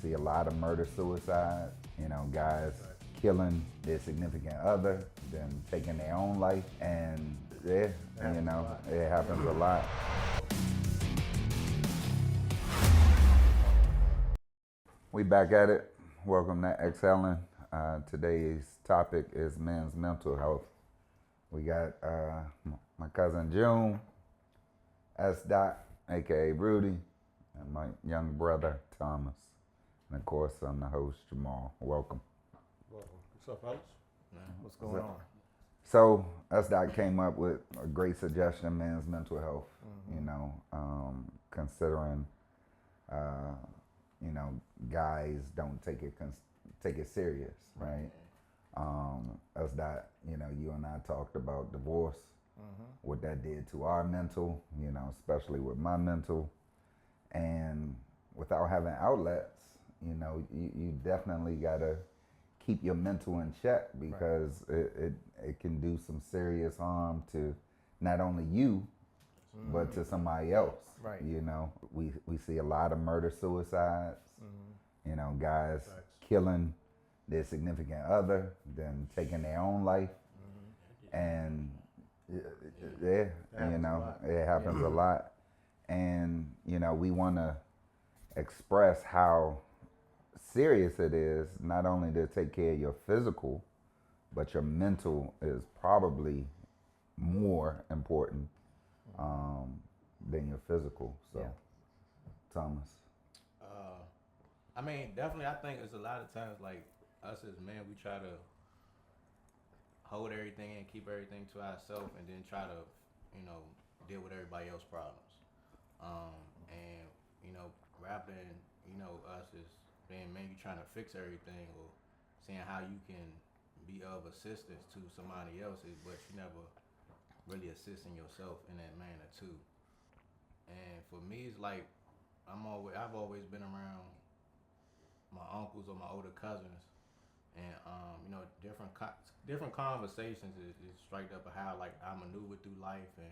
see a lot of murder-suicide, guys killing their significant other, then taking their own life, and it happens a lot. We back at it. Welcome to Xhale. Today's topic is men's mental health. We got my cousin June, S. Dot, aka Rudy, and my young brother Thomas. And of course, I'm the host, Jamaal. Welcome. What's up, fellas? What's going on? So, S. Dot came up with a great suggestion: men's mental health. Considering, guys don't take it serious, right? Us that you and I talked about divorce, what that did to our mental, especially with my mental, and without having outlets, you definitely gotta keep your mental in check because it can do some serious harm to not only you, but to somebody else. Right. We see a lot of murder suicides. Guys killing their significant other, then taking their own life, and it happens a lot. And we want to express how serious it is, not only to take care of your physical, but your mental is probably more important than your physical. So, Thomas. Definitely, I think it's a lot of times, like, us as men, we try to hold everything and keep everything to ourselves and then try to, deal with everybody else's problems. Rather than, us as being men, you trying to fix everything or seeing how you can be of assistance to somebody else, but you never really assisting yourself in that manner too. And for me, it's like I've always been around my uncles or my older cousins, and different conversations is straight up of how like I maneuver through life and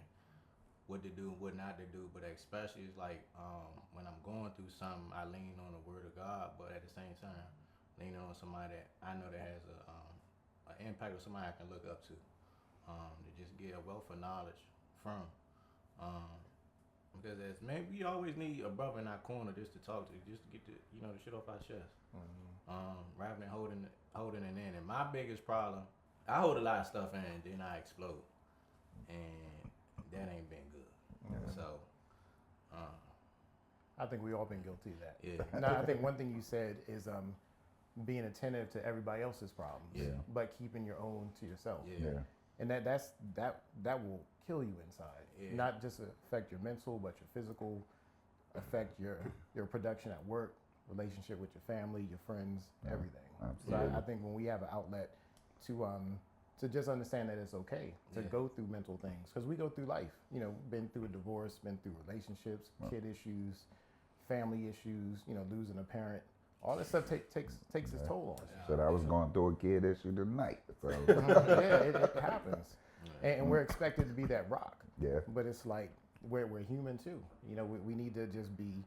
what to do and what not to do. But especially it's like when I'm going through something, I lean on the word of God, but at the same time, lean on somebody that I know that has an impact, or somebody I can look up to just get a wealth of knowledge from. Because as man, we always need a brother in our corner just to talk to, just to get the shit off our chest. Rather than holding it in. And my biggest problem, I hold a lot of stuff in and then I explode, and that ain't been good. So, I think we all been guilty of that. Yeah. Now, I think one thing you said is being attentive to everybody else's problems, but keeping your own to yourself. Yeah. And that will kill you inside. Yeah. Not just affect your mental, but your physical, affect your production at work, relationship with your family, your friends, everything. Absolutely. So I think when we have an outlet to just understand that it's okay to go through mental things, because we go through life. Been through a divorce, been through relationships, kid issues, family issues. Losing a parent. All this stuff takes its toll on you. So I was going through a kid issue tonight. So. It happens. And we're expected to be that rock. Yeah. But it's like we're human too. We need to just be.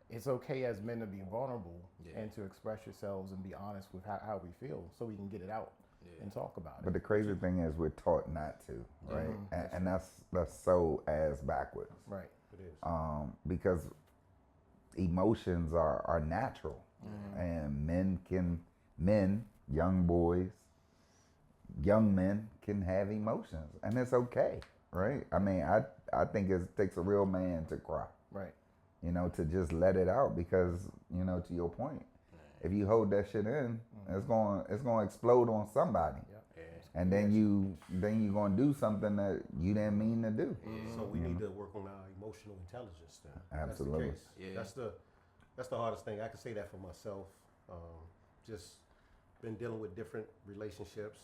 It's okay as men to be vulnerable and to express yourselves and be honest with how we feel, so we can get it out and talk about it. But the crazy thing is, we're taught not to, right? And that's so ass backwards. Right. It is. Because emotions are natural, and young boys, young men can have emotions, and it's okay, right? I think it takes a real man to cry, Right. to just let it out, because to your point, if you hold that shit in, it's going to explode on somebody. And then you're gonna do something that you didn't mean to do. So we need to work on our emotional intelligence then. Absolutely. That's the case. That's the hardest thing. I can say that for myself. Just been dealing with different relationships,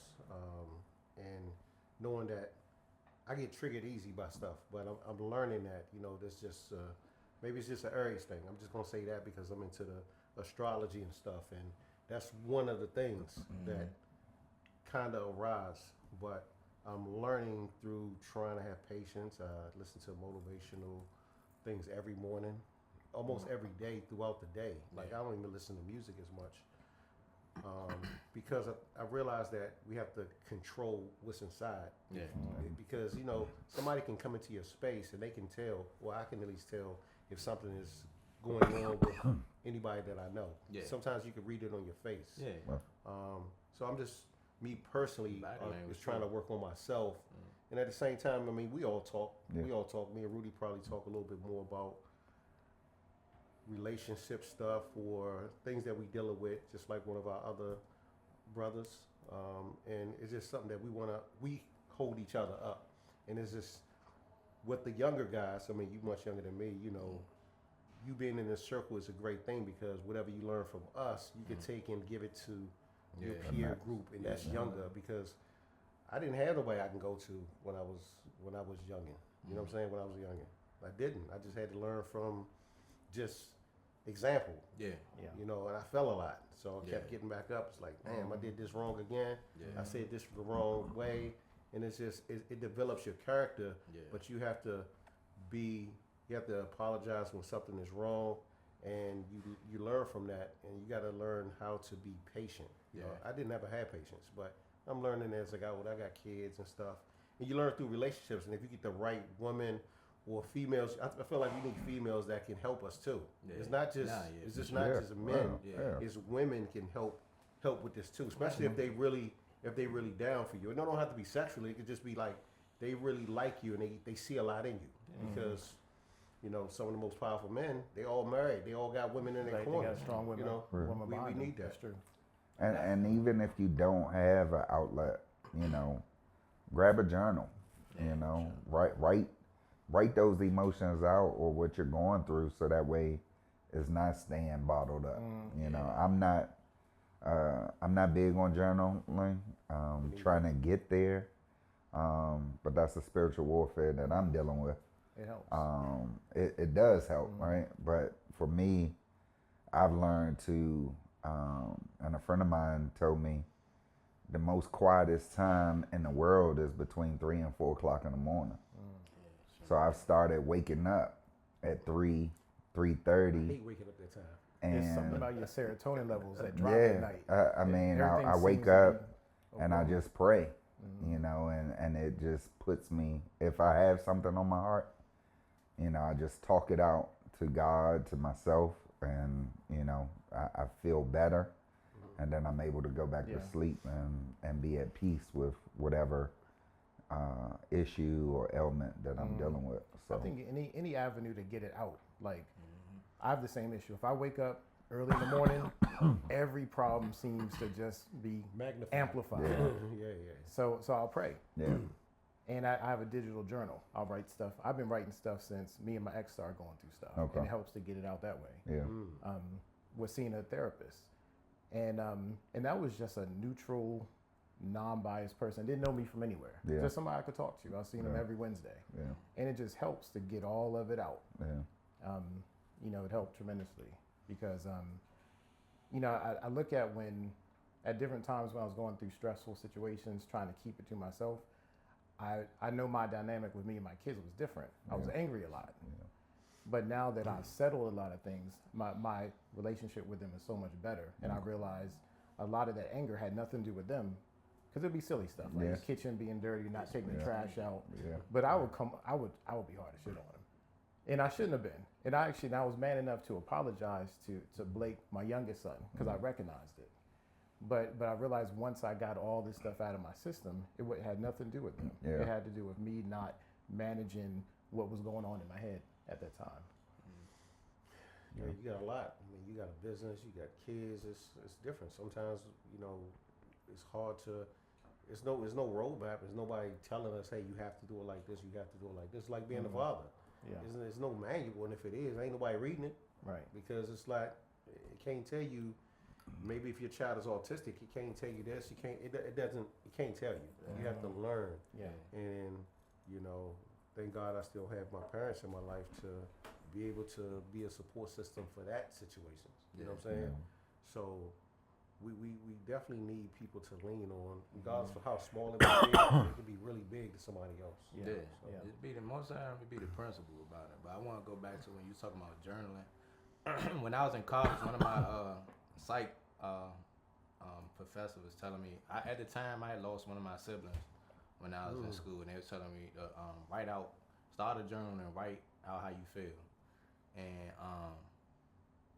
and knowing that I get triggered easy by stuff. But I'm learning that this just maybe it's just an Aries thing. I'm just gonna say that because I'm into the astrology and stuff, and that's one of the things that kind of arise, but I'm learning through trying to have patience. Listen to motivational things every morning, almost every day throughout the day. Like I don't even listen to music as much. Because I realized that we have to control what's inside. Yeah. Because, somebody can come into your space and they can tell, or I can at least tell if something is going on with anybody that I know. Yeah. Sometimes you can read it on your face. Yeah. So I'm just, me personally, is trying to work on myself. And at the same time, I mean, we all talk. Yeah. We all talk. Me and Rudy probably talk a little bit more about relationship stuff or things that we dealing with, just like one of our other brothers. And it's just something that we hold each other up. And it's just, with the younger guys, I mean, you much younger than me, you being in this circle is a great thing because whatever you learn from us, you can take and give it to your peer group, and that's younger, because I didn't have nobody I can go to when I was youngin'. You know what I'm saying? When I was youngin', I didn't. I just had to learn from just example. Yeah. And I fell a lot, so I kept getting back up. It's like, damn, I did this wrong again. Yeah. I said this the wrong way, and it's just it develops your character. Yeah. But you have to apologize when something is wrong, and you learn from that, and you got to learn how to be patient. I didn't ever have patience, but I'm learning as I got older. I got kids and stuff, and you learn through relationships. And if you get the right woman or females, I feel like we need females that can help us too. Yeah. It's not just it's just not just men. It's women can help with this too, especially if they really down for you. And it don't have to be sexually. It could just be like they really like you and they see a lot in you because. Some of the most powerful men, they all married. They all got women in their corner. They got strong women. We need that. That's true. And even if you don't have an outlet, grab a journal. Write those emotions out or what you're going through, so that way it's not staying bottled up. I'm not big on journaling. Trying to get there, but that's a spiritual warfare that I'm dealing with. It helps. It does help, right? But for me, I've learned to, and a friend of mine told me, the most quietest time in the world is between 3 and 4 o'clock in the morning. So I've started waking up at 3:30. I hate waking up that time. And There's something about your serotonin levels that drop at night. I wake up and I just pray, and it just puts me, if I have something on my heart, I just talk it out to God, to myself, and, I feel better. And then I'm able to go back to sleep and be at peace with whatever issue or ailment that I'm dealing with. So I think any avenue to get it out. Like, I have the same issue. If I wake up early in the morning, every problem seems to just be amplified. Yeah. So I'll pray. Yeah. And I have a digital journal. I'll write stuff. I've been writing stuff since me and my ex started going through stuff. Okay. And it helps to get it out that way. Yeah. Was seeing a therapist. And that was just a neutral, non-biased person. Didn't know me from anywhere. Yeah. Just somebody I could talk to. I've seen him every Wednesday. Yeah. And it just helps to get all of it out. Yeah. It helped tremendously because, I look at different times when I was going through stressful situations, trying to keep it to myself, I know my dynamic with me and my kids was different. I was angry a lot. Yeah. But now that I've settled a lot of things, my relationship with them is so much better. And I realized a lot of that anger had nothing to do with them. Because it'd be silly stuff, like the kitchen being dirty, not taking the trash out. Yeah. But I would be hard as shit on them. And I shouldn't have been. And I was man enough to apologize to Blake, my youngest son, because I recognized it. But I realized once I got all this stuff out of my system, it had nothing to do with them. Yeah. It had to do with me not managing what was going on in my head at that time. Yeah, you got a lot. I mean, you got a business, you got kids. It's different. Sometimes, it's hard to. There's no roadmap. There's nobody telling us, hey, you have to do it like this. You have to do it like this. It's like being a father. Yeah. There's no manual, and if it is, ain't nobody reading it. Right. Because it's like it can't tell you. Maybe if your child is autistic, it can't tell you this. It can't tell you. You have to learn. Yeah. And thank God I still have my parents in my life to be able to be a support system for that situation. You know what I'm saying? So we definitely need people to lean on, regardless of how small it may be. It could be really big to somebody else. Yeah. It'd be most time it'd be the principle about it. But I want to go back to when you talking about journaling. when I was in college, one of my psych professor was telling me, at the time I had lost one of my siblings when I was in school, and they was telling me to start a journal and write out how you feel. And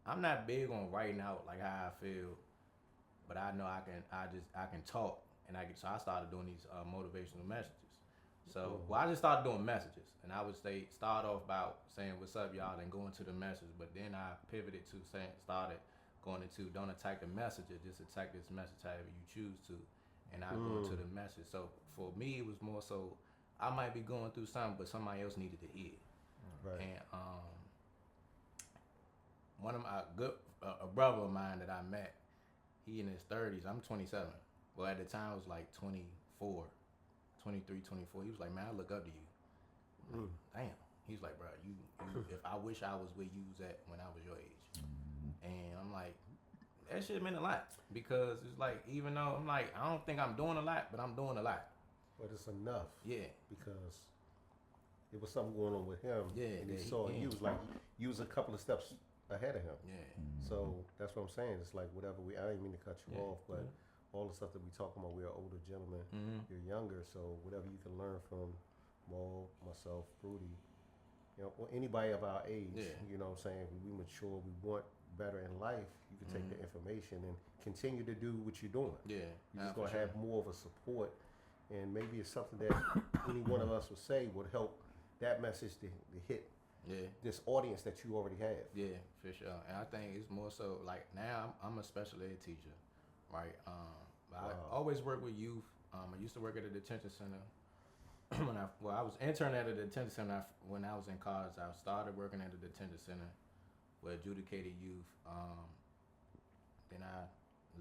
I'm not big on writing out like how I feel, but I know I can talk, and so I started doing these motivational messages. So I just started doing messages, and I would start off about saying what's up, y'all, and go into the message. But then I pivoted to started going into don't attack the messenger, just attack this message however you choose to, and I go into the message. So for me, it was more so I might be going through something, but somebody else needed to hear. Right. And one of my a brother of mine that I met, he in his 30s. I'm 27. Well, at the time I was like 24. 23, 24. He was like, man, I look up to you. Like, damn. He's like, bro, you if I wish I was where you was at when I was your age. And I'm like, that shit meant a lot, because it's like, even though I'm like, I don't think I'm doing a lot, but I'm doing a lot. But it's enough. Yeah. Because it was something going on with him. Yeah. And he saw you was like, you was a couple of steps ahead of him. Yeah. So that's what I'm saying. It's like whatever I didn't mean to cut you off, but all the stuff that we talking about, we're older gentlemen. You're younger, so whatever you can learn from Maul, myself, Rudy, you know, or anybody of our age, you know what I'm saying? We mature, we want better in life. You can take the information and continue to do what you're doing. Yeah. You're just gonna have more of a support, and maybe it's something that any one of us would say would help that message to hit this audience that you already have. Yeah, for sure. And I think it's more so like now I'm a special ed teacher, right? I always work with youth. I used to work at a detention center. I was interning at a detention center when I was in college. I started working at a detention center with adjudicated youth. Then I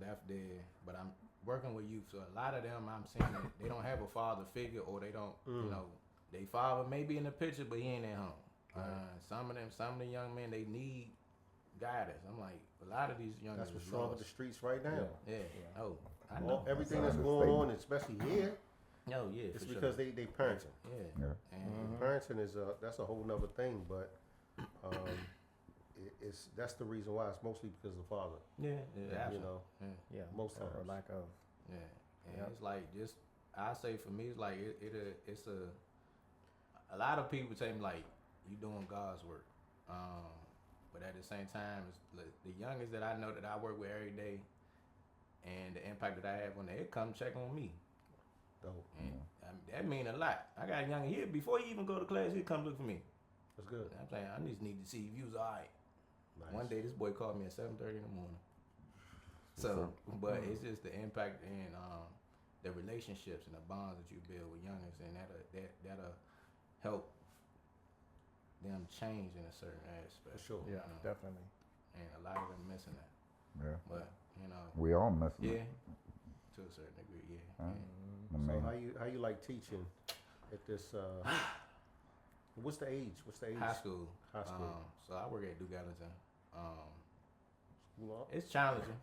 left there, but I'm working with youth. So a lot of them, I'm seeing that they don't have a father figure, or they don't, you know, they father may be in the picture, but he ain't at home. Some of the young men, they need guidance. I'm like, a lot of these young men. That's what's wrong with the streets right now. Yeah. Oh, I know. Everything that's going on, especially here, it's for because sure. they parenting. Yeah. And Parenting is that's a whole nother thing, but that's the reason why. It's mostly because of the father. Yeah, you know, most times. Or lack of. Yeah, and it's like just I say for me, it's like it's a lot of people tell me like you doing God's work, but at the same time, it's the youngest that I know that I work with every day, and the impact that I have when they come check on me. Dope. And that mean a lot. I got a young here before he even go to class, he come look for me. That's good. I'm saying I just need to see if you was all right. Nice. One day this boy called me at 7:30 in the morning. So, but it's just the impact and the relationships and the bonds that you build with youngins, and that'll help them change in a certain aspect. For sure. Yeah, you know? definitely. And a lot of them missing that. Yeah. But you know, We all missing yeah, it. to a certain degree, yeah. Huh? yeah. I So mean, how you like teaching at this? What's the age? High school. High school. So I work at Duke Ellington. School off? It's challenging,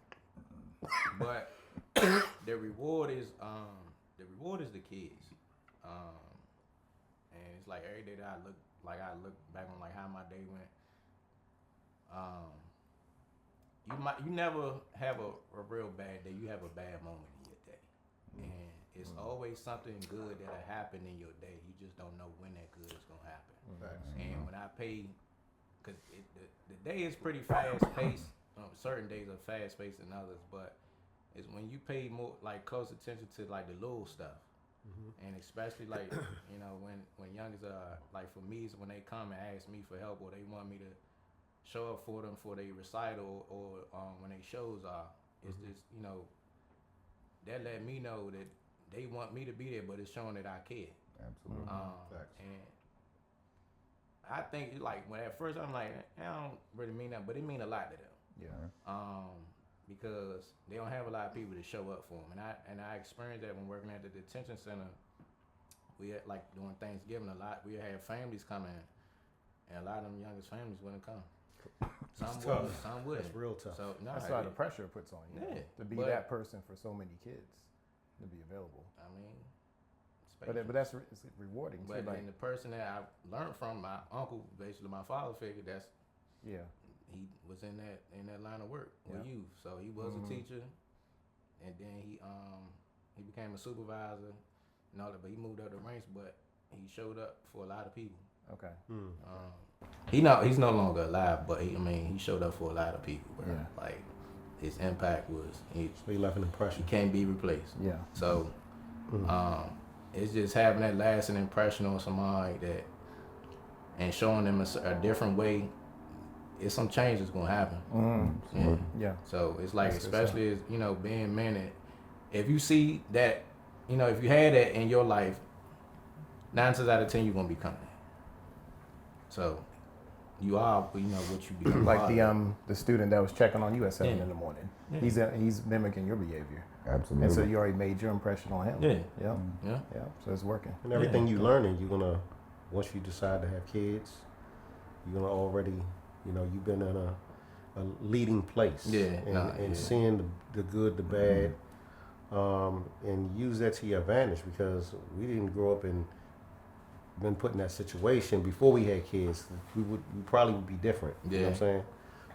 but the reward is the kids. And it's like every day that I look back on like how my day went. You never have a real bad day. You have a bad moment in your day, and it's always something good that'll happen in your day. You just don't know when that good is gonna happen. Facts. And when I pay, because the day is pretty fast paced. Certain days are fast paced than others, but it's when you pay more like close attention to like the little stuff, and especially like you know when youngers are like for me is when they come and ask me for help, or they want me to show up for them for their recital, or when they shows are. It's just you know that let me know that they want me to be there, but it's showing that I care. absolutely. Facts. And I think like when at first I'm like I don't really mean that, but it mean a lot to them. Yeah. Because they don't have a lot of people to show up for them, and I experienced that when working at the detention center. We had like during Thanksgiving a lot. We had families coming, and a lot of them youngest families wouldn't come. Some It's would, tough. some would. That's real tough. So no, That's why the pressure it puts on you. Yeah, To be but- that person for so many kids, to be available. I mean, But that's it's rewarding too. but Like, then the person that I learned from, my uncle, basically my father figure, that's yeah. he was in that line of work with youth. So he was a teacher, and then he became a supervisor and all that. But he moved up the ranks, but he showed up for a lot of people. Okay. He's no longer alive, but he showed up for a lot of people. Bro. Yeah. Like his impact was so he left an impression. He can't be replaced. Yeah. So it's just having that lasting impression on somebody that, and showing them a different way. It's some change that's gonna happen. Yeah. So it's like, especially as being men, that if you see that, if you had that in your life, 9 times out of 10 you're gonna become that. So you are, what you become. Like the student that was checking on you at 7 in the morning. Yeah. He's mimicking your behavior. Absolutely. And so you already made your impression on him. Yeah. Yeah. So it's working. And everything you learning, you're gonna, once you decide to have kids, you're gonna already, you've been in a leading place. Yeah. And seeing the good, the bad, and use that to your advantage, because we didn't grow up and been put in that situation before we had kids. We probably would be different. You know what I'm saying?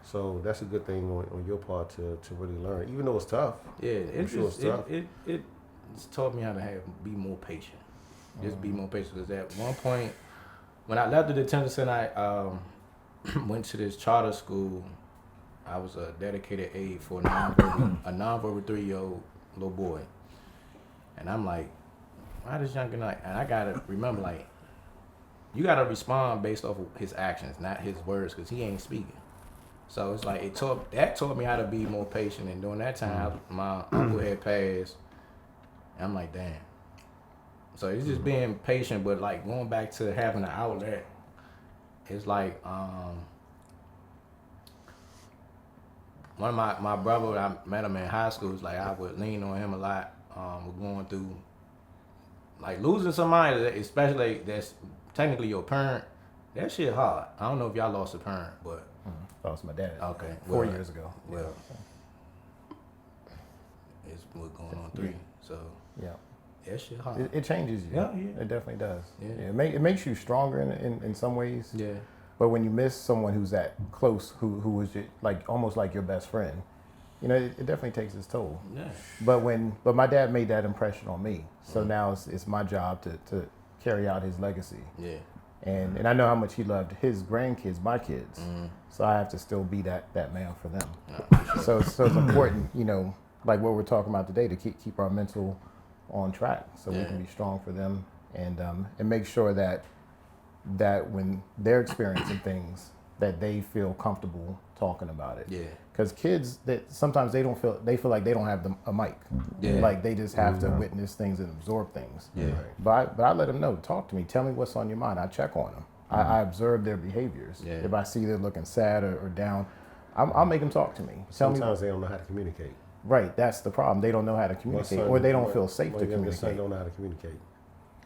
So that's a good thing on your part to really learn, even though it's tough. Yeah, it's tough. It's taught me how to be more patient. Just be more patient. Because at one point, when I left the detention center, I went to this charter school. I was a dedicated aide for a nonverbal 3-year-old little boy. And I'm like, why this young guy? And I gotta remember, like, you gotta respond based off of his actions, not his words, because he ain't speaking. So it's like that taught me how to be more patient. And during that time, my uncle had passed. And I'm like, damn. So it's just being patient, but like going back to having an outlet. It's like one of my brother, I met him in high school. It's like I would lean on him a lot. We're going through like losing somebody, especially that's technically your parent. That shit hard. I don't know if y'all lost a parent, but lost my dad. Okay, 4 years ago. Well, it's what's going on 3. So that shit hard. It changes you. Yeah. It definitely does. Yeah. It makes you stronger in some ways. Yeah. But when you miss someone who's that close, who was like almost like your best friend, it definitely takes its toll. Yeah. But my dad made that impression on me. So now it's my job to carry out his legacy. Yeah. And I know how much he loved his grandkids, my kids. So I have to still be that man for them. So it's important, like what we're talking about today, to keep our mental on track so we can be strong for them and make sure that when they're experiencing things, that they feel comfortable talking about it. Yeah. Because kids, that sometimes they feel like they don't have a mic. Yeah. Like they just have to witness things and absorb things. Yeah. But I let them know, talk to me, tell me what's on your mind. I check on them. I observe their behaviors. Yeah. If I see they're looking sad or down, I'll make them talk to me. Sometimes they don't know how to communicate. Right, that's the problem. They don't know how to communicate, or they don't feel safe to communicate. My son don't know how to communicate.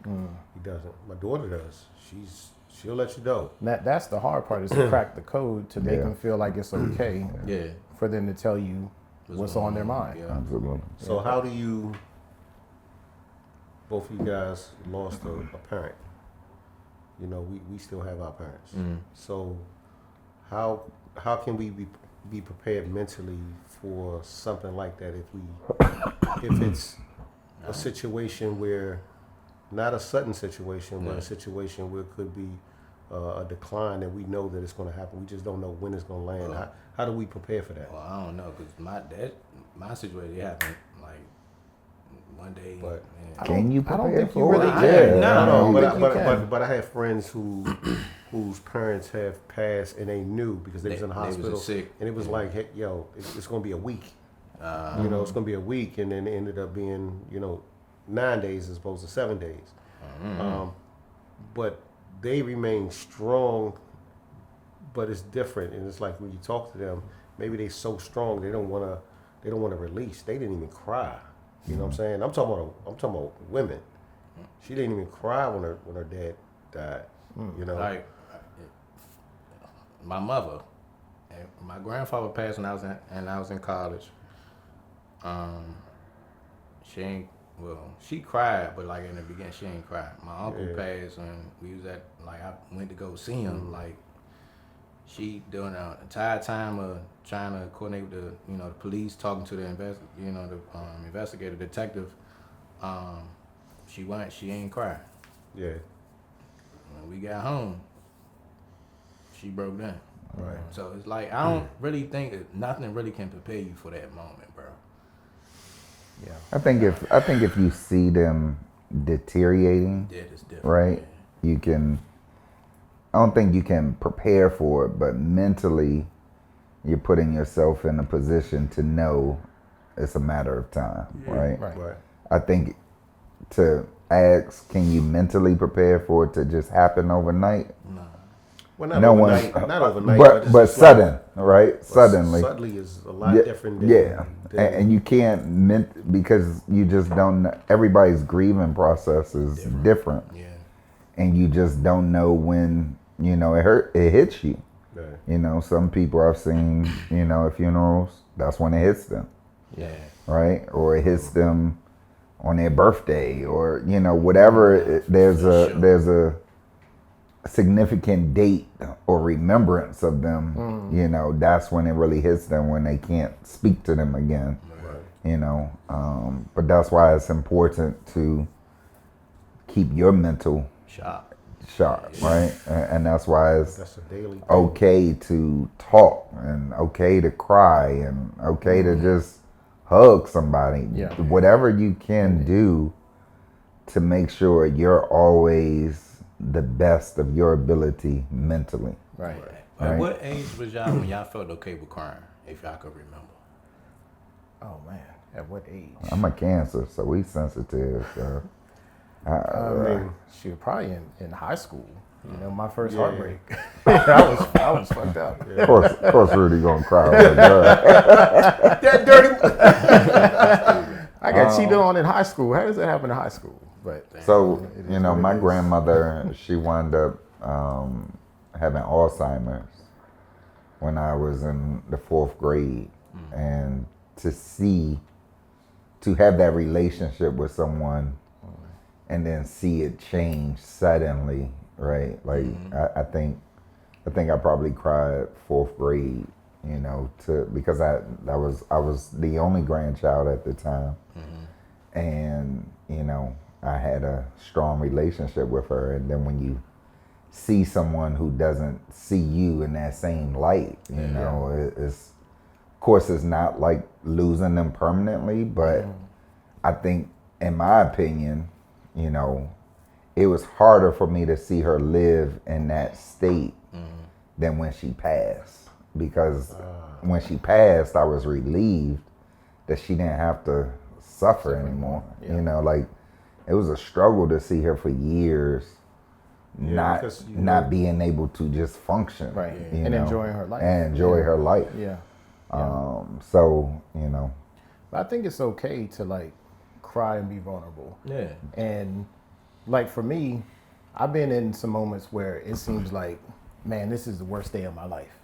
He doesn't. My daughter does. She'll let you know. That's the hard part, is to crack the code to make them feel like it's okay for them to tell you what's on their mind. Yeah. Absolutely. So how do you, both of you guys lost a parent. We still have our parents. So how can we be prepared mentally for something like that if it's a situation where, not a sudden situation, but a situation where it could be a decline that we know that it's going to happen. We just don't know when it's going to land. How do we prepare for that? Well, I don't know, because my situation happened like one day. But Can you I don't prepare think you for really it? can. No, but I have friends whose parents have passed and they knew because they was in the hospital. Was sick. And it was like, hey, it's going to be a week. It's going to be a week, and then it ended up being 9 days as opposed to 7 days. But they remain strong, but it's different. And it's like when you talk to them, maybe they're so strong they don't want to release. They didn't even cry. You know what I'm saying? I'm talking about women. She didn't even cry when her dad died. Like my mother, and my grandfather passed when I was in college. She cried, but like in the beginning, she ain't cried. My uncle passed, and we was I went to go see him. Like she during the entire time of trying to coordinate with the the police, talking to the investigator detective, she ain't cry. Yeah. When we got home, she broke down. Right. So it's like I don't really think that nothing really can prepare you for that moment, bro. Yeah. I think if you see them deteriorating, That is different. right, Man. you can. I don't think you can prepare for it, but mentally, you're putting yourself in a position to know it's a matter of time, right? Right. I think to ask, can you mentally prepare for it to just happen overnight? No. Well, not No overnight. one, Not overnight. but it's sudden, right? Suddenly. Suddenly is a lot Yeah, different than. yeah. than And you can't because you just don't know. Everybody's grieving process is different. Yeah. And you just don't know when, it hits you. yeah. Some people I've seen, at funerals, that's when it hits them, Yeah. right? Or it hits them on their birthday, or whatever. There's a significant date or remembrance of them. That's when it really hits them, when they can't speak to them again. Right. But that's why it's important to keep your mental sharp, right? And that's why it's That's a daily thing. okay to talk, and okay to cry, and okay to just hug somebody. Yeah. Whatever you can do to make sure you're always the best of your ability mentally. Right. At Right. what age was y'all when y'all felt okay with crying, if y'all could remember? Oh man, at what age? I'm a Cancer, so we sensitive. So I mean, Shoot, probably in high school. My first Yeah. heartbreak. I was fucked up. of course, Rudy gonna cry. Over that. that dirty. I got cheated on in high school. How does that happen in high school? But So, it is what my it is. grandmother, she wound up having Alzheimer's when I was in the 4th grade. And to have that relationship with someone and then see it change suddenly, right? Like, I think I probably cried 4th grade, because I was the only grandchild at the time. And, I had a strong relationship with her. And then when you see someone who doesn't see you in that same light, it's, of course, it's not like losing them permanently, but I think, in my opinion, it was harder for me to see her live in that state than when she passed. Because when she passed, I was relieved that she didn't have to suffer anymore. Yeah. It was a struggle to see her for years because, not being able to just function. Right. you And know, enjoying her life. And enjoy her life. Yeah. So, But I think it's okay to cry and be vulnerable. Yeah. And for me, I've been in some moments where it seems like, man, this is the worst day of my life.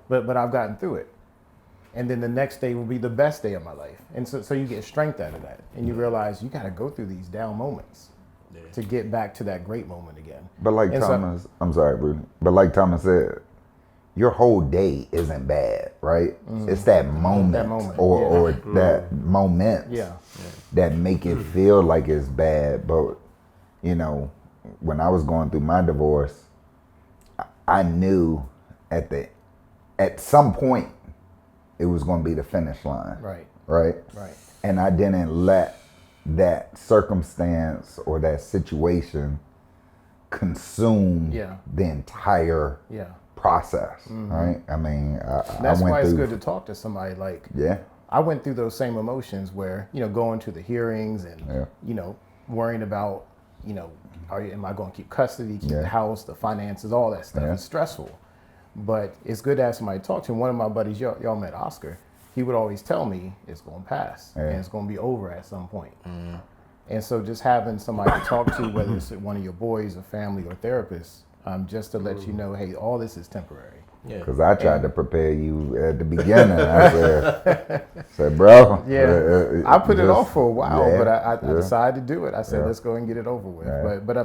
But I've gotten through it. And then the next day will be the best day of my life. And so you get strength out of that. And you realize you got to go through these down moments to get back to that great moment again. But like And Thomas, I'm sorry, Rudy. But like Thomas said, your whole day isn't bad, right? It's that moment, or that moment that make it feel like it's bad. But when I was going through my divorce, I knew at some point it was going to be the finish line. Right. And I didn't let that circumstance or that situation consume the entire process. Right. I mean, that's I went why it's through, good to talk to somebody Yeah. I went through those same emotions where, going to the hearings and, worrying about, am I going to keep custody, keep the house, the finances, all that stuff. It's stressful. But it's good to have somebody to talk to. And one of my buddies, y'all met Oscar, he would always tell me it's going to pass and it's going to be over at some point. And so just having somebody to talk to, whether it's one of your boys, a family, or therapist, just to let you know, hey, all this is temporary. Because I tried to prepare you at the beginning. I said, bro. I put it off for a while, but I decided to do it. I said, let's go and get it over with. Right. But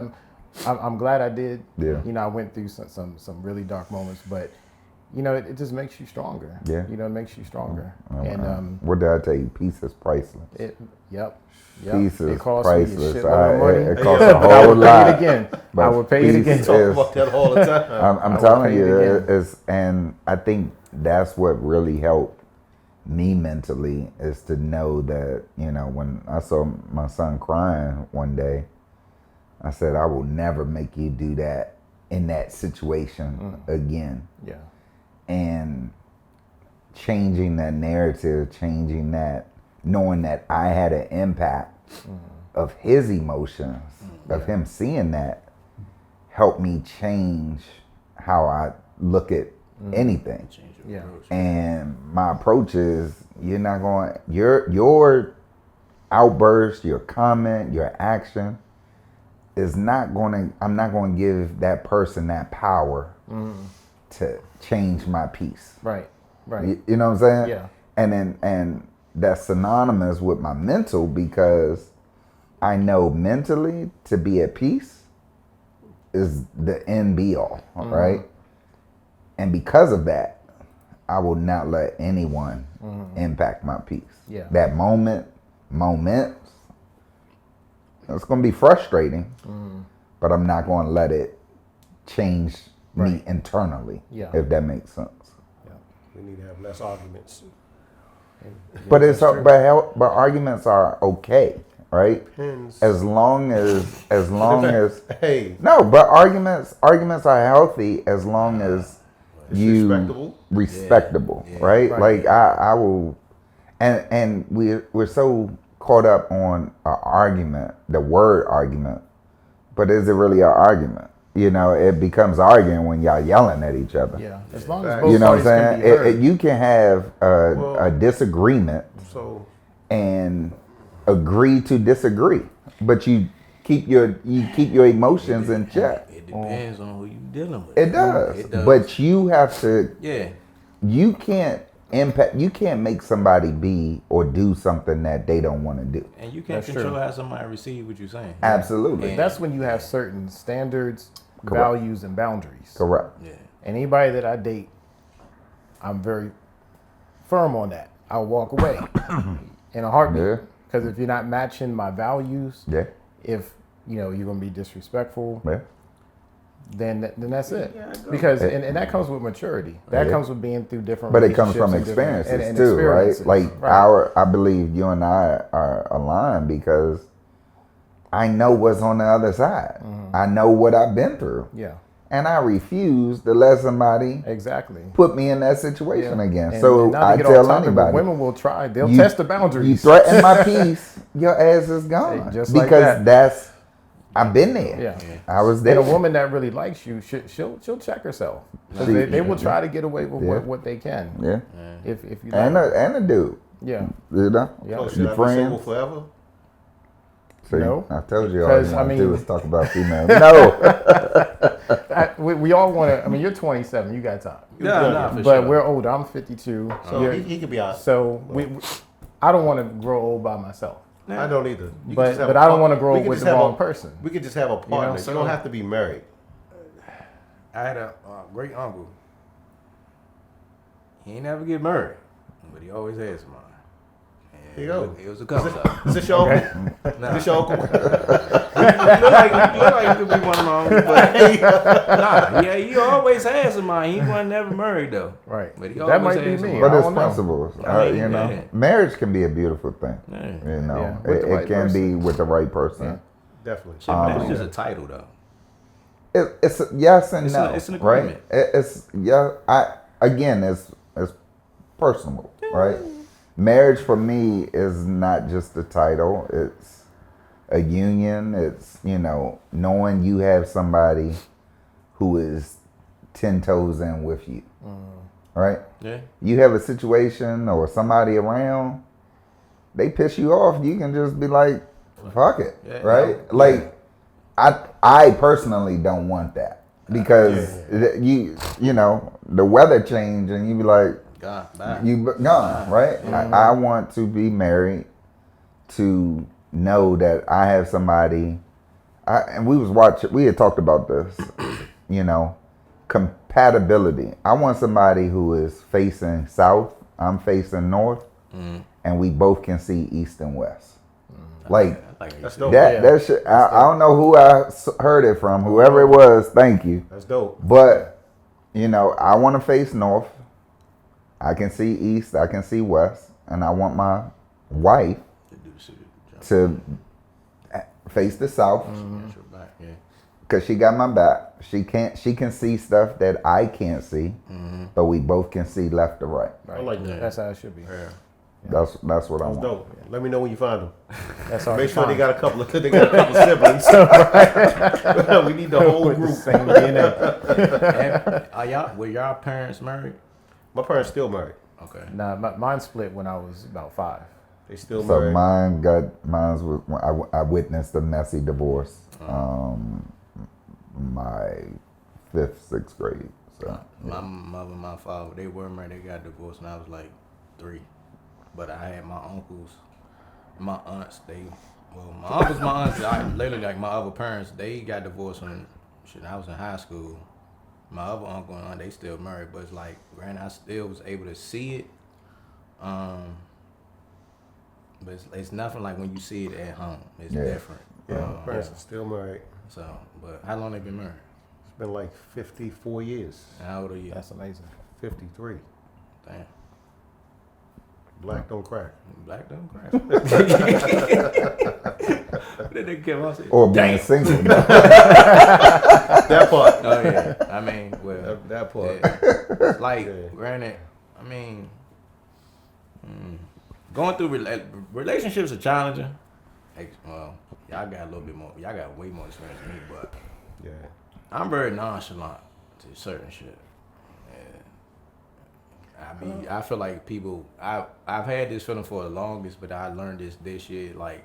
I'm glad I did. Yeah. I went through some really dark moments, but it just makes you stronger. Yeah. It makes you stronger. What did I tell you? Peace is priceless. Yep. Peace is it costs priceless. me a shitload of money. It costs a but I whole would lot. pay it again. But I would pay it again. peace Talk is- about that all the time. I'm I telling will pay you, it again. and I think that's what really helped me mentally is to know that, when I saw my son crying one day, I said, I will never make you do that in that situation again. Yeah. And changing that narrative, changing that, knowing that I had an impact of his emotions, of him seeing that, helped me change how I look at anything. Change your Yeah. approach. And my approach is, your outburst, your comment, your action is not I'm not going to give that person that power to change my peace. Right. You know what I'm saying? Yeah. And that's synonymous with my mental, because I know mentally to be at peace is the end be all, right? And because of that, I will not let anyone impact my peace. Yeah. That moments, it's going to be frustrating, but I'm not going to let it change me Right. internally, Yeah. if that makes sense. We need to have less arguments. But but arguments are okay, right? Depends. As long as Hey, no, but arguments are healthy as long as it's you respectable. respectable, Yeah. right? Right. Like I will, and we're so caught up on an argument, the word argument, but is it really an argument? It becomes arguing when y'all yelling at each other. Yeah. As long as Facts. both You know what I'm parties can saying? be heard. You can have a Well- disagreement So and agree to disagree, but you keep your emotions in check. It depends on who you dealing with. It does. It does. But you have to. Yeah. You can't impact. You can't make somebody be or do something that they don't want to do. And you can't That's control true. how somebody receive what you're saying. Absolutely. And- That's when you have certain standards, Correct. values, and boundaries. Correct. Yeah. Anybody that I date, I'm very firm on that. I'll walk away in a heartbeat. Yeah. Because if you're not matching my values, Yeah. if you're gonna be disrespectful, Yeah. then that's it. Yeah, I agree. Because and that comes with maturity. That Yeah. comes with being through different. But it comes from relationships and different- experiences and too, experiences. right? Like Right. I believe you and I are aligned because I know what's on the other side. I know what I've been through, Yeah, and I refuse to let somebody exactly. put me in that situation Yeah. again. And So not to I get off tell topic, but anybody, women will try. They'll you- test the boundaries. you threaten my peace, your ass is gone. Just like because that. I've been there. Yeah. I was there. And a woman that really likes you, she'll check herself. 'Cause See, they will try to get away with Yeah. what they can. Yeah. If you And like. a dude. Yeah. You know? Yeah. So should You I be single friends? forever? See, No. I told you all Because, you I want to do mean- is talk about females. No. We all want to. I mean, you're 27. You got time. Nah, for But sure. we're older. I'm 52. So You're- he could be out. so I don't want to grow old by myself. I don't either. You can But just have but a I don't par- want to grow we up could with just the have wrong a- person. We could just have a partner. so- you don't have to be married. I had a great uncle. He ain't never get married, but he always had some money. Here you go. It was a couple of them. Is this your uncle? Nah. Is this your uncle? He look like he could be one of my uncles, but nah, yeah, he always had some money. He wasn't never married though. Right. But he That always might had be some me. money. But I it's don't know. principles. I mean, You know, yeah. marriage can be a beautiful thing. Yeah. You know, Yeah, with the it right can be person. with the right person. Yeah. Definitely. Shit, man, it's just a title though. It's a yes and It's no, it's an right? agreement. It's yeah. It's personal, right? Marriage for me is not just a title. It's a union. It's knowing you have somebody who is 10 toes in with you, right? Yeah. You have a situation or somebody around, they piss you off. You can just be like, fuck it, Yeah, right? yeah. Like, I personally don't want that because the weather change and you be like, God, bye. you gone, right? I want to be married to know that I have somebody. And we had talked about this, compatibility. I want somebody who is facing south, I'm facing north, and we both can see east and west. Like That's dope. that shit. I don't know who heard it from. Whoever it was, thank you. That's dope. But I want to face north. I can see east. I can see west, and I want my wife to face the south because she got my back. She can see stuff that I can't see, but we both can see left to right. I like that. That's how it should be. Yeah. That's what I want. Dope. Let me know when you find them. That's all. Make sure they got a couple of siblings. We need the whole With group. the same DNA. Were y'all parents married? My parents still married. Okay. Nah, mine split when I was about 5. They still So married. mine's was I witnessed a messy divorce. My 5th, 6th grade. So My mother and my father, they were married. They got divorced when I was like 3. But I had my uncles, my aunts. My uncles, my aunts. Literally like my other parents. They got divorced when I was in high school. My other uncle and aunt, they still married. But it's like, granted, I still was able to see it. But it's nothing like when you see it at home. It's different. Yeah, my parents are still married. So, but how long they been married? It's been like 54 years. And how old are you? That's amazing. 53. Damn. Black don't crack. Black don't crack. Then they came out and said, or being single. That part. oh yeah. I mean, well, That part. yeah. It's like, Yeah. granted, I mean, going through relationships are challenging. Well, y'all got a little bit more. Y'all got way more experience than me, but Yeah. I'm very nonchalant to certain shit. I feel like people. I've had this feeling for the longest, but I learned this year. Like,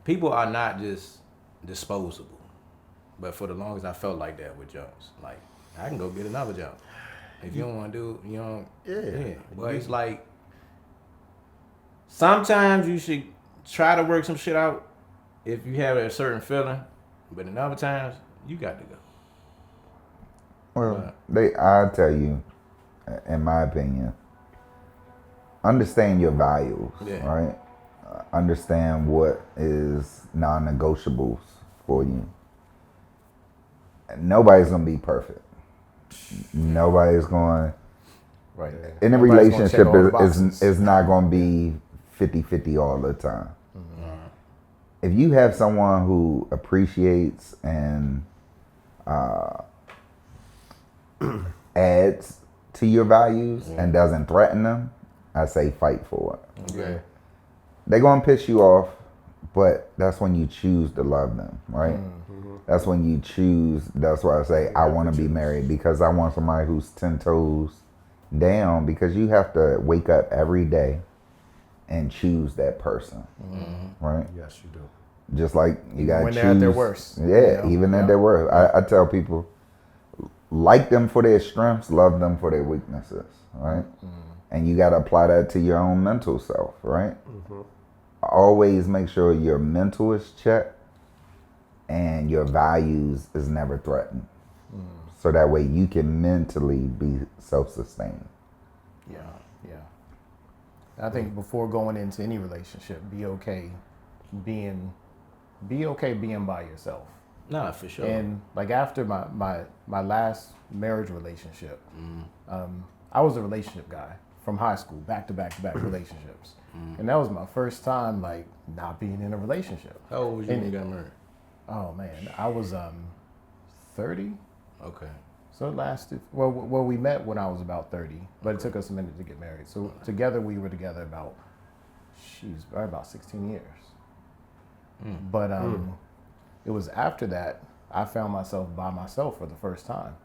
people are not just disposable. But for the longest, I felt like that with jobs. Like, I can go get another job. If you don't want to do it, you know. Yeah. But it's like, sometimes you should try to work some shit out if you have a certain feeling. But in other times, you got to go. Well, I'll tell you, in my opinion, understand your values, right? Understand what is non-negotiables for you. Nobody's gonna be perfect. Nobody's going. Right. In a Everybody's gonna check relationship, all the boxes. is not gonna be 50-50 all the time. If you have someone who appreciates and adds to your values and doesn't threaten them, I say fight for it. Okay. They're gonna piss you off, but that's when you choose to love them, right? That's when you choose. That's why I say I want to be married, because I want somebody who's 10 toes down, because you have to wake up every day and choose that person, right? Yes, you do. Just like you got to when choose. they're at their worst. Yeah, even at their worst. I tell people, like them for their strengths, love them for their weaknesses, right? And you got to apply that to your own mental self, right? Always make sure your mental is checked and your values is never threatened. So that way you can mentally be self-sustained. Yeah. I think before going into any relationship, be okay being by yourself. Nah, for sure. And like after my last marriage relationship, I was a relationship guy from high school, back to back relationships. And that was my first time like not being in a relationship. How old was you when you got married? Oh man, I was 30. Okay. So it lasted, well, we met when I was about 30, but it took us a minute to get married. So together, we were together about 16 years. But it was after that, I found myself by myself for the first time.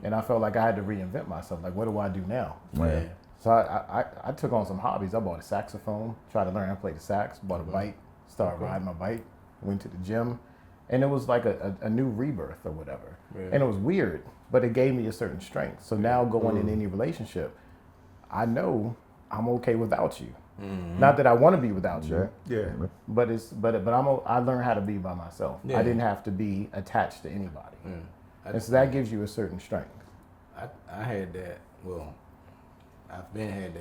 And I felt like I had to reinvent myself. Like, what do I do now? Yeah. So I took on some hobbies. I bought a saxophone, tried to learn how to play the sax, bought a bike, started riding my bike, went to the gym. And it was like a new rebirth or whatever. Yeah. And it was weird, but it gave me a certain strength. So now going in any relationship, I know I'm okay without you. Not that I want to be without you. Yeah. But I learned how to be by myself. Yeah. I didn't have to be attached to anybody. And so that gives you a certain strength. I had that. Well, I've been had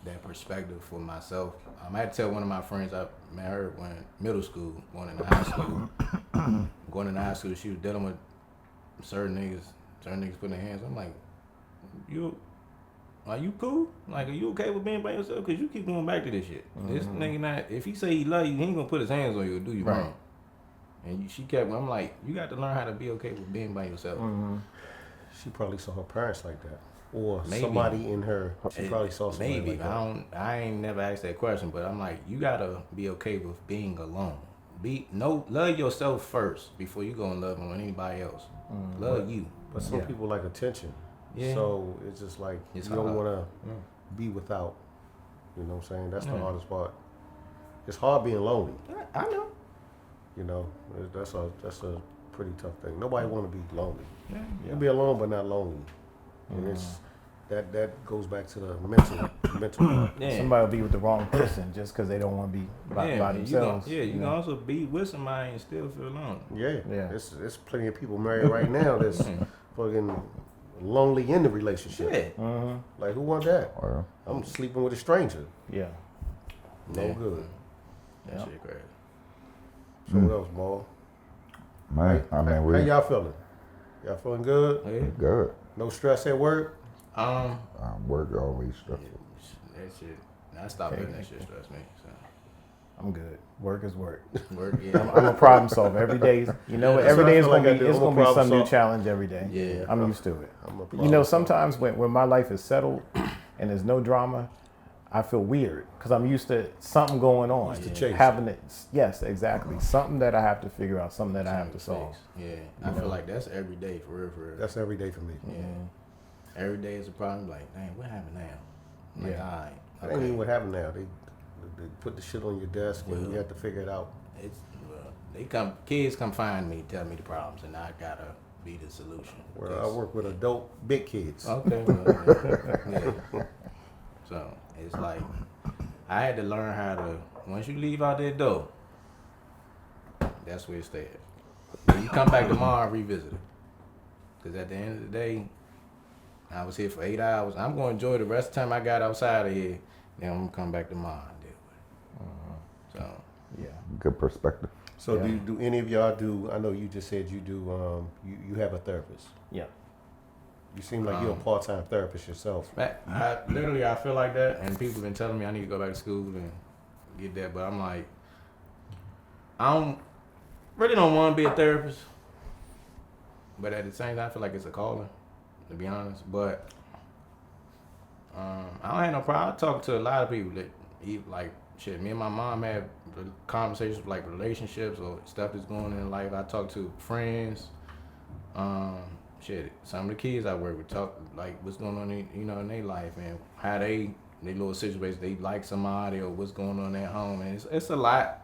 that perspective for myself. I had to tell one of my friends I met her when middle school, going into high school. Going into high school, she was dealing with certain niggas putting their hands. I'm like, are you cool? Like, are you okay with being by yourself? Cause you keep going back to this shit. This nigga not. If he say he love you, he ain't gonna put his hands on you or do you wrong. And she kept. I'm like, you got to learn how to be okay with being by yourself. She probably saw her parents like that, or Maybe. somebody in her. She probably saw somebody maybe. like that. I ain't never asked that question, but I'm like, you gotta be okay with being alone. Love yourself first before you go and love on anybody else. Love you. But some people like attention. Yeah. So it's just like It's you don't hard. want to be without. You know what I'm saying? That's the hardest part. It's hard being lonely. I know. You know, that's a pretty tough thing. Nobody want to be lonely. Yeah. You can be alone but not lonely, and it's that goes back to the mental part. Yeah. Somebody will be with the wrong person just because they don't want to be by themselves. You can also be with somebody and still feel alone. Yeah, Yeah. It's plenty of people married right now that's fucking lonely in the relationship. Yeah. Like, who want that? Well, I'm sleeping with a stranger. Yeah. No Yeah. good. That Yeah. shit crazy. So what else, Maul? man, I mean, How we y'all feeling? Y'all feeling good? Yeah. good. No stress at work? Work always stressful. That shit. I stopped letting that shit stress me. So. I'm good. Work is work. Work, yeah. I'm a problem solver every day. You know, That's every what I day is feel like gonna I be do. it's I'm a gonna be some problem new solver. challenge every day. Yeah. I'm used to it. I'm a You know, problem sometimes when my life is settled and there's no drama, I feel weird because I'm used to something going on. Used to chase. Having it, yes, exactly. Something that I have to figure out. Something that I have to solve. Yeah. I feel like that's every day, for real, for real. That's every day for me. Yeah. Every day is a problem. Like, dang, what happened now? I'm like, Yeah. all right. That ain't even what happened now. They put the shit on your desk and you have to figure it out. Kids come find me, tell me the problems, and I gotta be the solution. Well, I work with adult big kids. Okay. Well, yeah. So it's like I had to learn how to. Once you leave out that door, that's where it stays. When you come back tomorrow, revisit it. Because at the end of the day, I was here for 8 hours. I'm gonna enjoy the rest of the time I got outside of here. Then I'm gonna come back tomorrow and deal with it. So Yeah. Good perspective. So Yeah. do any of y'all do? I know you just said you do. You have a therapist. Yeah. You seem like you're a part-time therapist yourself. I feel like that, and people been telling me I need to go back to school and get that, but I'm like, I really don't want to be a therapist, but at the same time, I feel like it's a calling, to be honest. But I don't have no problem. I talk to a lot of people that like shit. Me and my mom have conversations like relationships or stuff that's going on in life. I talk to friends. Some of the kids I work with talk like what's going on in their life and how they little situations they like somebody or what's going on at home, and it's a lot.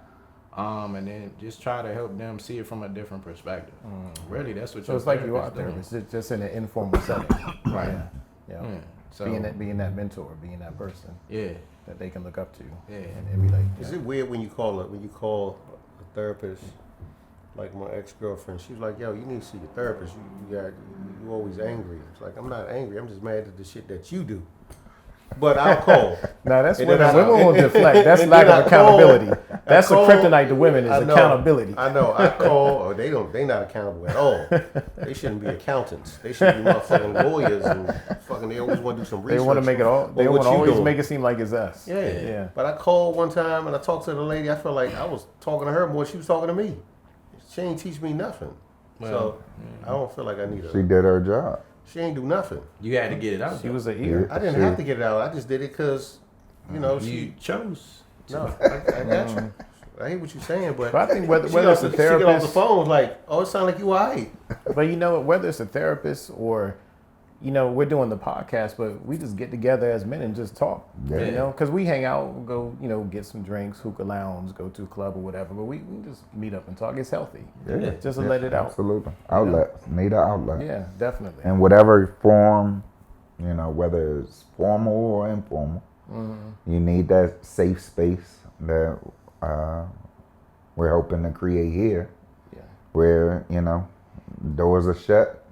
And then just try to help them see it from a different perspective. Really, that's what. So it's like you are a therapist, just in an informal setting. Right. Yeah. So Being that mentor, being that person yeah, that they can look up to. Yeah. And be like, Is it weird when you call a therapist? Like my ex-girlfriend, she was like, "Yo, you need to see your therapist. You always angry." It's like, I'm not angry. I'm just mad at the shit that you do. But I'll call. No, that's And women. then Women will deflect. That's and lack then of I call- accountability. That's the call- kryptonite to women is I know, accountability. I know. I call. They not accountable at all. They shouldn't be accountants. They should be motherfucking lawyers and fucking. They always want to do some research. They want to make it all. They on want what to you always doing. make it seem like it's us. Yeah. Yeah. But I called one time and I talked to the lady. I felt like I was talking to her more than she was talking to me. She ain't teach me nothing. So I don't feel like I need She her. did her job. She ain't do nothing. you had to get it out. She was an Yeah. ear. I didn't have to get it out. I just did it because, You she. chose. No, I got you. I hear what you're saying, but But I think whether she it's a she get off the therapist, phone like, oh, it sounds like you alright. but you know, whether it's a therapist or, you know, we're doing the podcast, but we just get together as men and just talk. Yeah. You know, because we hang out, we'll go, you know, get some drinks, hookah lounge, go to a club or whatever. But we just meet up and talk. It's healthy. Yeah. Just to let it out. Absolutely. Outlet. Need an outlet. Yeah, definitely. In whatever form, whether it's formal or informal, you need that safe space that we're hoping to create here, Yeah. where doors are shut.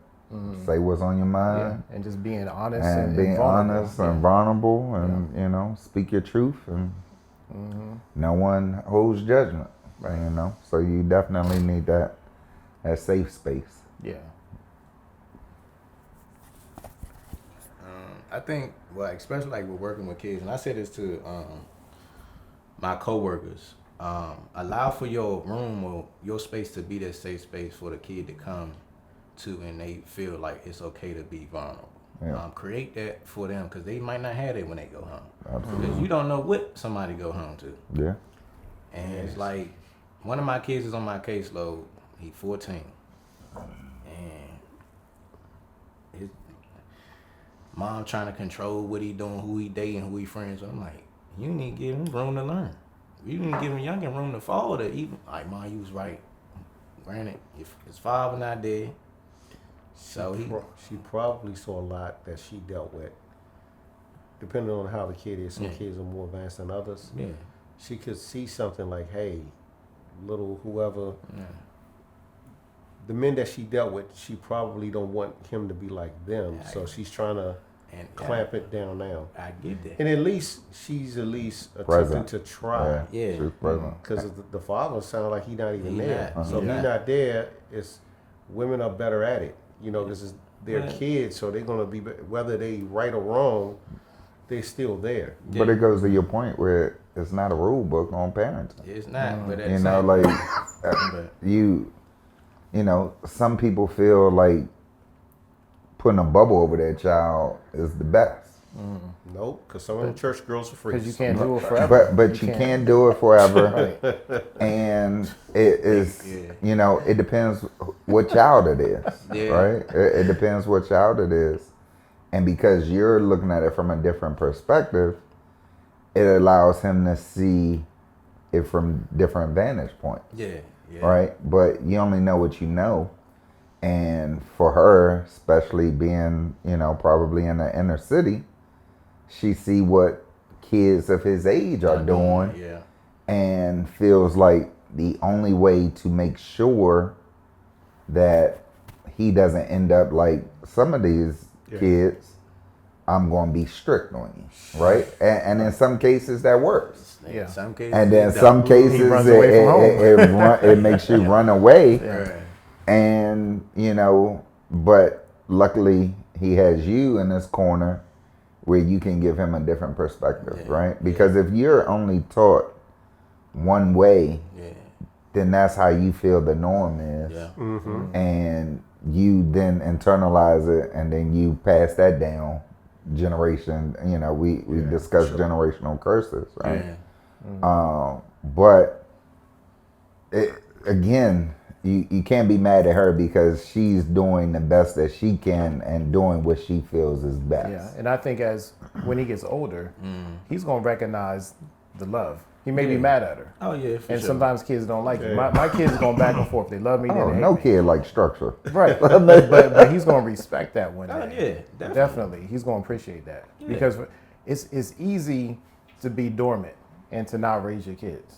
Say what's on your mind. And just being honest And being vulnerable. honest and vulnerable, and you know, speak your truth, and no one holds judgment. You know, so you definitely need that safe space. Yeah. I think, well, especially like we're working with kids, and I say this to my coworkers, allow for your room or your space to be that safe space for the kid to come to, and they feel like it's okay to be vulnerable. Yeah. Create that for them, because they might not have it when they go home. Absolutely. Because you don't know what somebody go home to. Yeah. And it's like, one of my kids is on my caseload. He 14. And his mom trying to control what he doing, who he dating, who he friends with. I'm like, you need to give him room to learn. You need to give him youngin' room to fall to even, like, Mom, you was right. Granted, if his father not dead, so she probably saw a lot that she dealt with. Depending on how the kid is, some kids are more advanced than others. Yeah. She could see something like, hey, little whoever. Yeah. The men that she dealt with, she probably don't want him to be like them. So she's trying to clamp it down now. I get that. And at least she's attempting Present. to try. Yeah. She's present. Because the father sounds like he's not even there. not. So if He he's not. not there, it's women are better at it. You know, this is their Yeah. kids, so they're gonna be, whether they right or wrong, they're still there. But it goes to your point where it's not a rule book on parenting. It's not, but at You the know, same like but you know, some people feel like putting a bubble over their child is the best. Nope, because some of them church girls are free. Because you can't do it forever. But you can't do it forever. And it is, you know, it depends what child it is, right? It depends what child it is. And because you're looking at it from a different perspective, it allows him to see it from different vantage points, yeah. right? But you only know what you know. And for her, especially being, you know, probably in the inner city, she see what kids of his age are doing, Yeah. and feels like the only way to make sure that he doesn't end up like some of these kids, I'm going to be strict on you, right? And in some cases that works. In some cases, And then it some don't. cases runs away from home. it makes you run away. Right. And, you know, but luckily he has you in this corner where you can give him a different perspective, right? Because if you're only taught one way, then that's how you feel the norm is. Yeah. And you then internalize it, and then you pass that down generation. You know, we discussed generational curses, right? But again, you can't be mad at her because she's doing the best that she can and doing what she feels is best. Yeah, and I think when he gets older, he's going to recognize the love. He may be mad at her. Oh yeah, for And sure. sometimes kids don't like it. My kids is going back and forth. They love me, then Oh, they hate no me. kid likes structure. Right. but he's going to respect that one Oh day. yeah, Definitely. He's going to appreciate that. Because it's easy to be dormant and to not raise your kids.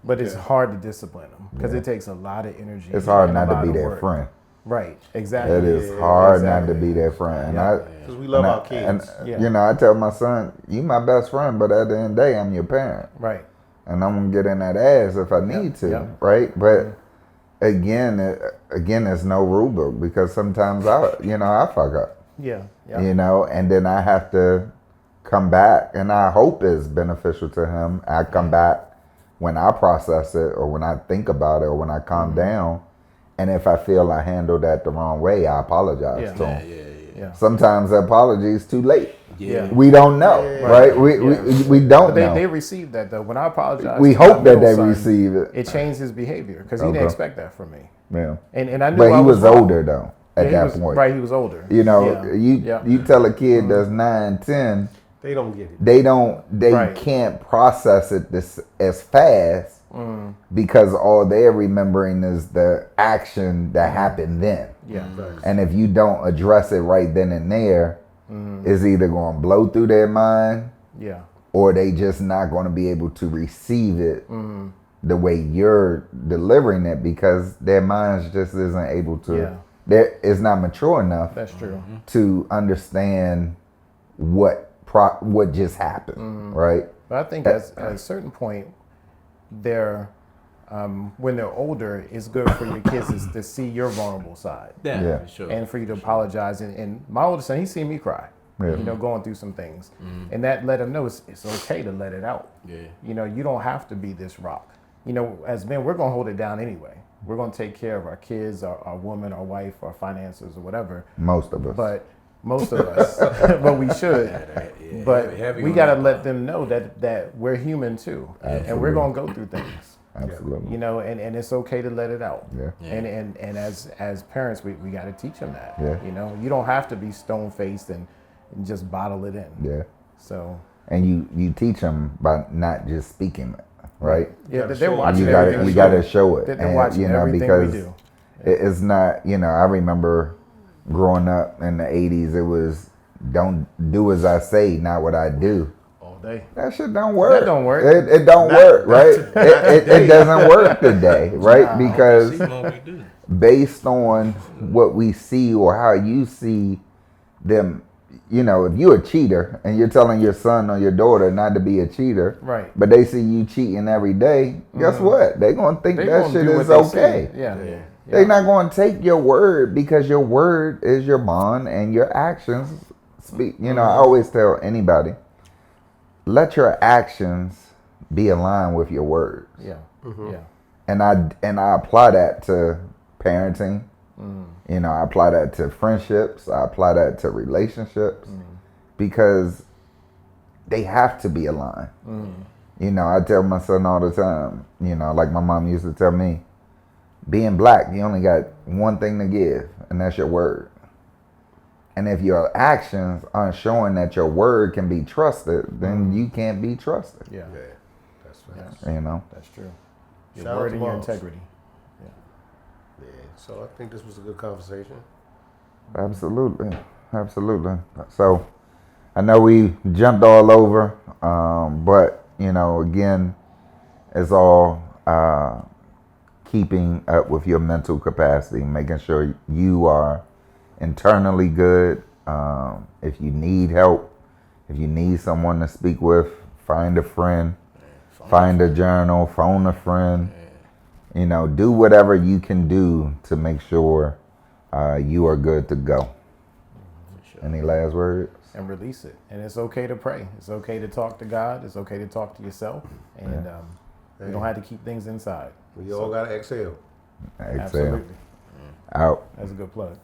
But it's hard to discipline them because it takes a lot of energy. It's hard and not a to lot be of their work. friend. Right. Exactly. It is hard not Exactly. to be their friend. Because we love our kids. And, you know, I tell my son, you my best friend, but at the end of the day, I'm your parent. Right. And I'm going to get in that ass if I need to, Yep. right? But again, there's no rule book because sometimes I fuck up. Yeah. Yeah. You know, and then I have to come back, and I hope it's beneficial to him. I come back when I process it or when I think about it or when I calm down. And if I feel I handled that the wrong way, I apologize to him. Yeah. Sometimes the apology is too late. Yeah. We don't know, right? We don't But they know. received that though. When I apologized, We to my hope that middle they son, receive it. It changed his behavior because he Okay. didn't expect that from me. Yeah. And I knew But I he was wrong. older though at Yeah, that he was, point. Right, he was older. You know, Yeah. you tell a kid that's 9, 10, They don't get it. they Right. can't process it as fast because all they're remembering is the action that happened then. Yeah. And if you don't address it right then and there, it's either going to blow through their mind Yeah. or they just not going to be able to receive it the way you're delivering it because their minds just isn't able to is not mature enough That's true. to understand what just happened, right? But I think at a certain point, when they're older, it's good for your kids to see your vulnerable side. Yeah. For sure. And for you to apologize. And my oldest son, he's seen me cry, Yeah. going through some things. And that let him know it's okay to let it out. Yeah. You don't have to be this rock. As men, we're going to hold it down anyway. We're going to take care of our kids, our woman, our wife, our finances, or whatever. Most of us. But most of us, but we should. But heavy we on got to that let part. them know that we're human too. And we're going to go through things. Absolutely. And it's okay to let it out. Yeah. And as parents, we got to teach them that. Yeah. You don't have to be stone faced and just bottle it in. Yeah. So. And you teach them by not just speaking it, right? Yeah, gotta they're show 'em. watching. You everything gotta we show it. do. They're And, watching everything because we do. it's not, I remember growing up in the 80s, it was don't do as I say, not what I do. All day. That shit don't work. That don't work. It don't work, right? It doesn't work today, right? Nah. Because See what we do. based on what we see or how you see them, if you're a cheater and you're telling your son or your daughter not to be a cheater, Right. but they see you cheating every day, guess what? They're going to think They that gonna shit do what is they okay. see. Yeah. They're not going to take your word because your word is your bond and your actions speak. I always tell anybody, let your actions be aligned with your words. Yeah. Yeah. And I apply that to parenting. I apply that to friendships. I apply that to relationships because they have to be aligned. I tell my son all the time, like my mom used to tell me, being black, you only got one thing to give, and that's your word. And if your actions aren't showing that your word can be trusted, then you can't be trusted. Yeah. Yeah, that's facts. That's true. Your Shout out word to and your moms. integrity. Yeah, so I think this was a good conversation. Absolutely. So I know we jumped all over, but again, it's all keeping up with your mental capacity, making sure you are internally good. If you need help, if you need someone to speak with, find a friend, find a journal, phone a friend. Do whatever you can do to make sure you are good to go. Any last words? And release it. And it's okay to pray. It's okay to talk to God. It's okay to talk to yourself. And you don't have to keep things inside. We all got to exhale. Exhale. Absolutely. Out. That's a good plug.